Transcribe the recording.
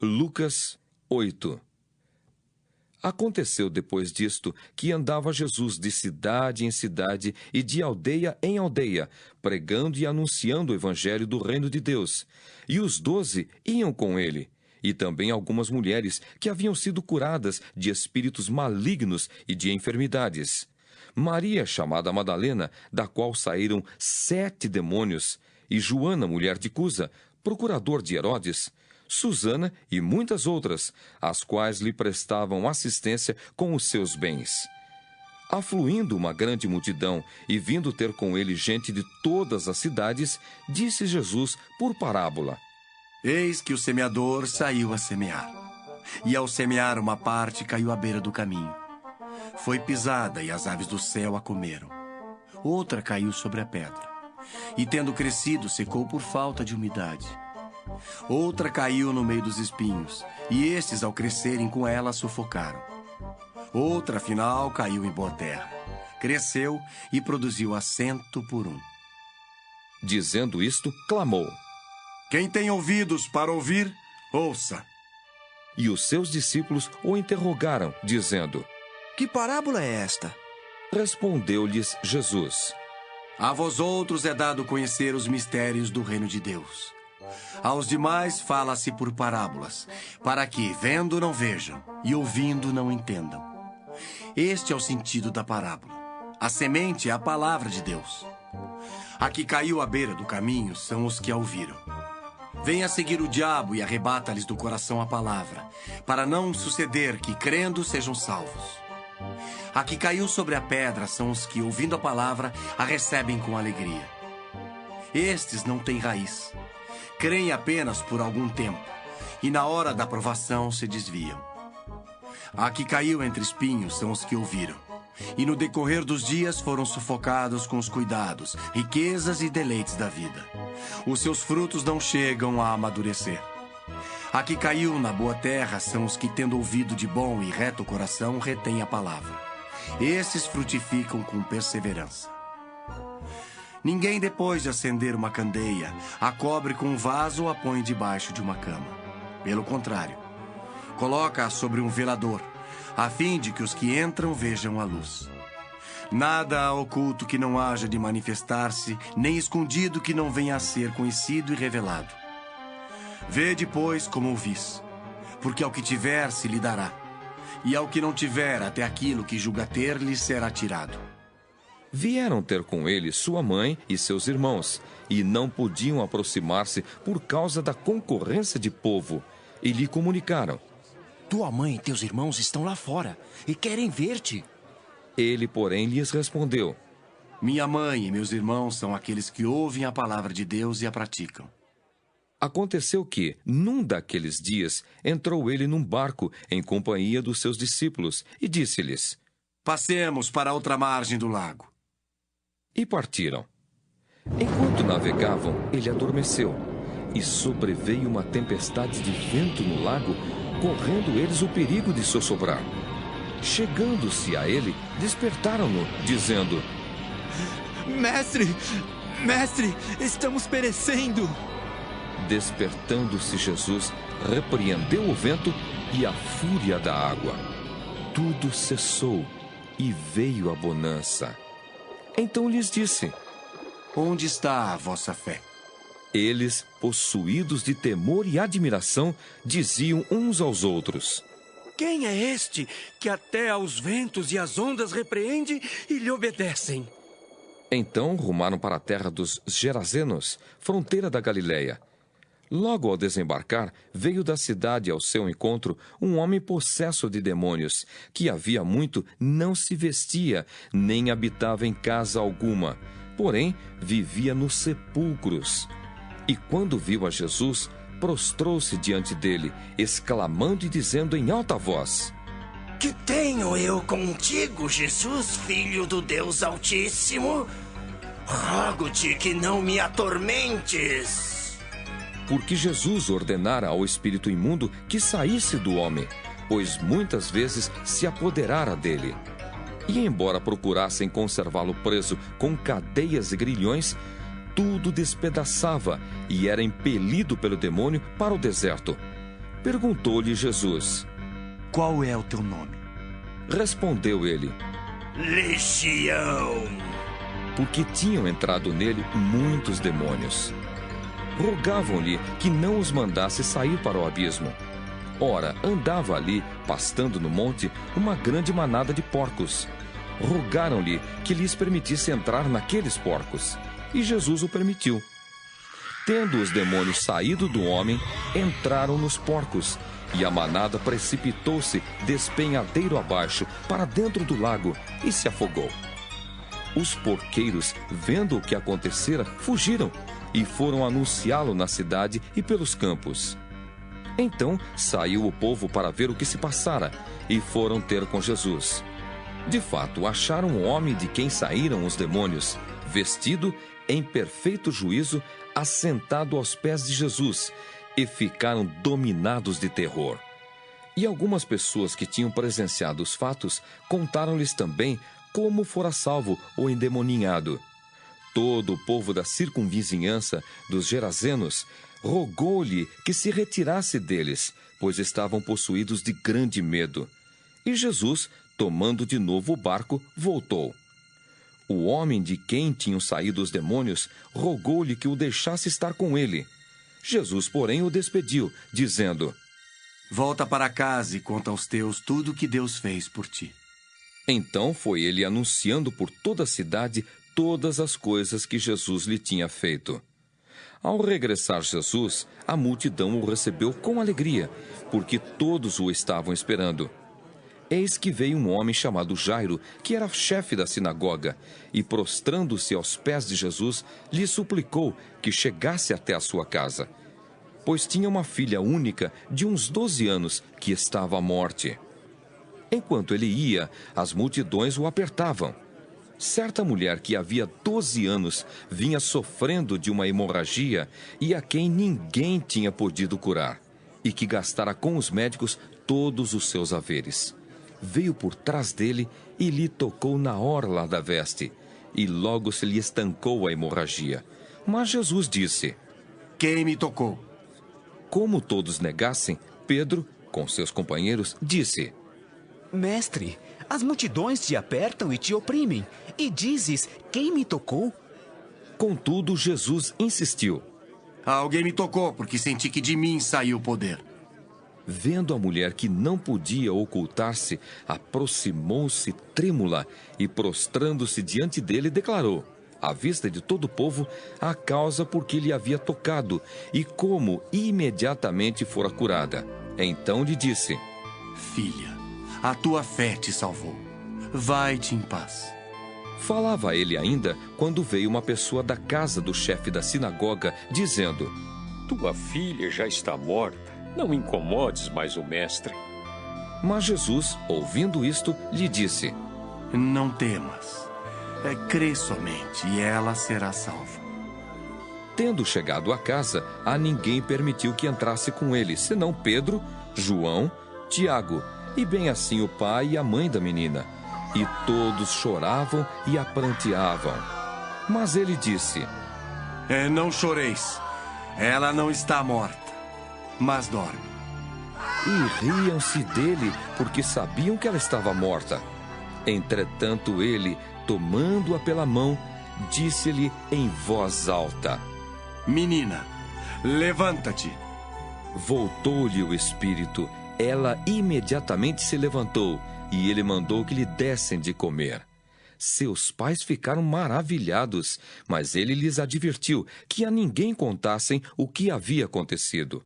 Lucas 8. Aconteceu depois disto que andava Jesus de cidade em cidade e de aldeia em aldeia, pregando e anunciando o evangelho do reino de Deus. E os 12 iam com ele, e também algumas mulheres que haviam sido curadas de espíritos malignos e de enfermidades. Maria, chamada Madalena, da qual saíram 7 demônios, e Joana, mulher de Cusa, procurador de Herodes, Susana e muitas outras, as quais lhe prestavam assistência com os seus bens. Afluindo uma grande multidão e vindo ter com ele gente de todas as cidades, disse Jesus por parábola: Eis que o semeador saiu a semear. E ao semear, uma parte caiu à beira do caminho. Foi pisada e as aves do céu a comeram. Outra caiu sobre a pedra. E tendo crescido, secou por falta de umidade. Outra caiu no meio dos espinhos, e estes, ao crescerem com ela, sufocaram. Outra, afinal, caiu em boa terra. Cresceu e produziu a 100 por 1. Dizendo isto, clamou: Quem tem ouvidos para ouvir, ouça. E os seus discípulos o interrogaram, dizendo: Que parábola é esta? Respondeu-lhes Jesus: A vós outros é dado conhecer os mistérios do reino de Deus. Aos demais fala-se por parábolas, para que, vendo, não vejam, e ouvindo, não entendam. Este é o sentido da parábola. A semente é a palavra de Deus. A que caiu à beira do caminho são os que a ouviram. Vem a seguir o diabo e arrebata-lhes do coração a palavra, para não suceder que, crendo, sejam salvos. A que caiu sobre a pedra são os que, ouvindo a palavra, a recebem com alegria. Estes não têm raiz. Creem apenas por algum tempo, e na hora da provação se desviam. A que caiu entre espinhos são os que ouviram, e no decorrer dos dias foram sufocados com os cuidados, riquezas e deleites da vida. Os seus frutos não chegam a amadurecer. A que caiu na boa terra são os que, tendo ouvido de bom e reto coração, retêm a palavra. Esses frutificam com perseverança. Ninguém, depois de acender uma candeia, a cobre com um vaso ou a põe debaixo de uma cama. Pelo contrário, coloca-a sobre um velador, a fim de que os que entram vejam a luz. Nada há oculto que não haja de manifestar-se, nem escondido que não venha a ser conhecido e revelado. Vede, pois, como ouvis, porque ao que tiver se lhe dará, e ao que não tiver, até aquilo que julga ter lhe será tirado. Vieram ter com ele sua mãe e seus irmãos, e não podiam aproximar-se por causa da concorrência de povo, e lhe comunicaram: Tua mãe e teus irmãos estão lá fora, e querem ver-te. Ele, porém, lhes respondeu: Minha mãe e meus irmãos são aqueles que ouvem a palavra de Deus e a praticam. Aconteceu que, num daqueles dias, entrou ele num barco em companhia dos seus discípulos, e disse-lhes: Passemos para a outra margem do lago. E partiram. Enquanto navegavam, ele adormeceu, e sobreveio uma tempestade de vento no lago, correndo eles o perigo de sossobrar. Chegando-se a ele, despertaram-no, dizendo: Mestre, estamos perecendo. Despertando-se Jesus, repreendeu o vento e a fúria da água. Tudo cessou e veio a bonança. Então lhes disse: Onde está a vossa fé? Eles, possuídos de temor e admiração, diziam uns aos outros: Quem é este que até aos ventos e às ondas repreende e lhe obedecem? Então rumaram para a terra dos Gerazenos, fronteira da Galileia. Logo ao desembarcar, veio da cidade ao seu encontro um homem possesso de demônios, que havia muito não se vestia, nem habitava em casa alguma, porém vivia nos sepulcros. E quando viu a Jesus, prostrou-se diante dele, exclamando e dizendo em alta voz: Que tenho eu contigo, Jesus, Filho do Deus Altíssimo? Rogo-te que não me atormentes. Porque Jesus ordenara ao espírito imundo que saísse do homem, pois muitas vezes se apoderara dele. E embora procurassem conservá-lo preso com cadeias e grilhões, tudo despedaçava e era impelido pelo demônio para o deserto. Perguntou-lhe Jesus. Qual é o teu nome? Respondeu ele, Legião. porque tinham entrado nele muitos demônios. Rogavam-lhe que não os mandasse sair para o abismo. Ora, andava ali, pastando no monte, uma grande manada de porcos. Rogaram-lhe que lhes permitisse entrar naqueles porcos. E Jesus o permitiu. Tendo os demônios saído do homem, entraram nos porcos, e a manada precipitou-se despenhadeiro abaixo para dentro do lago e se afogou. Os porqueiros, vendo o que acontecera, fugiram e foram anunciá-lo na cidade e pelos campos. Então saiu o povo para ver o que se passara e foram ter com Jesus. De fato, acharam um homem de quem saíram os demônios, vestido em perfeito juízo, assentado aos pés de Jesus, e ficaram dominados de terror. E algumas pessoas que tinham presenciado os fatos contaram-lhes também como fora salvo o endemoninhado. Todo o povo da circunvizinhança dos Gerazenos rogou-lhe que se retirasse deles, pois estavam possuídos de grande medo. E Jesus, tomando de novo o barco, voltou. O homem de quem tinham saído os demônios rogou-lhe que o deixasse estar com ele. Jesus, porém, o despediu, dizendo: Volta para casa e conta aos teus tudo o que Deus fez por ti. Então foi ele anunciando por toda a cidade todas as coisas que Jesus lhe tinha feito. Ao regressar Jesus, a multidão o recebeu com alegria, porque todos o estavam esperando. Eis que veio um homem chamado Jairo, que era chefe da sinagoga, e prostrando-se aos pés de Jesus, lhe suplicou que chegasse até a sua casa, pois tinha uma filha única de uns 12 anos que estava à morte. Enquanto ele ia, as multidões o apertavam. Certa mulher que havia 12 anos vinha sofrendo de uma hemorragia e a quem ninguém tinha podido curar, e que gastara com os médicos todos os seus haveres. Veio por trás dele e lhe tocou na orla da veste, e logo se lhe estancou a hemorragia. Mas Jesus disse: Quem me tocou? Como todos negassem, Pedro, com seus companheiros, disse: Mestre, as multidões te apertam e te oprimem, e dizes, quem me tocou? Contudo, Jesus insistiu. Alguém me tocou, porque senti que de mim saiu o poder. Vendo a mulher que não podia ocultar-se, aproximou-se trêmula e, prostrando-se diante dele, declarou, à vista de todo o povo, a causa por que lhe havia tocado e como imediatamente fora curada. Então lhe disse: Filha, a tua fé te salvou. Vai-te em paz. Falava ele ainda quando veio uma pessoa da casa do chefe da sinagoga, dizendo: Tua filha já está morta. Não incomodes mais o mestre. Mas Jesus, ouvindo isto, lhe disse: Não temas. Crê somente e ela será salva. Tendo chegado à casa, a ninguém permitiu que entrasse com ele, senão Pedro, João, Tiago, e bem assim o pai e a mãe da menina. E todos choravam e a pranteavam. Mas ele disse: Não choreis. Ela não está morta, mas dorme. E riam-se dele, porque sabiam que ela estava morta. Entretanto ele, tomando-a pela mão, disse-lhe em voz alta: Menina, levanta-te. Voltou-lhe o espírito. Ela imediatamente se levantou, e ele mandou que lhe dessem de comer. Seus pais ficaram maravilhados, mas ele lhes advertiu que a ninguém contassem o que havia acontecido.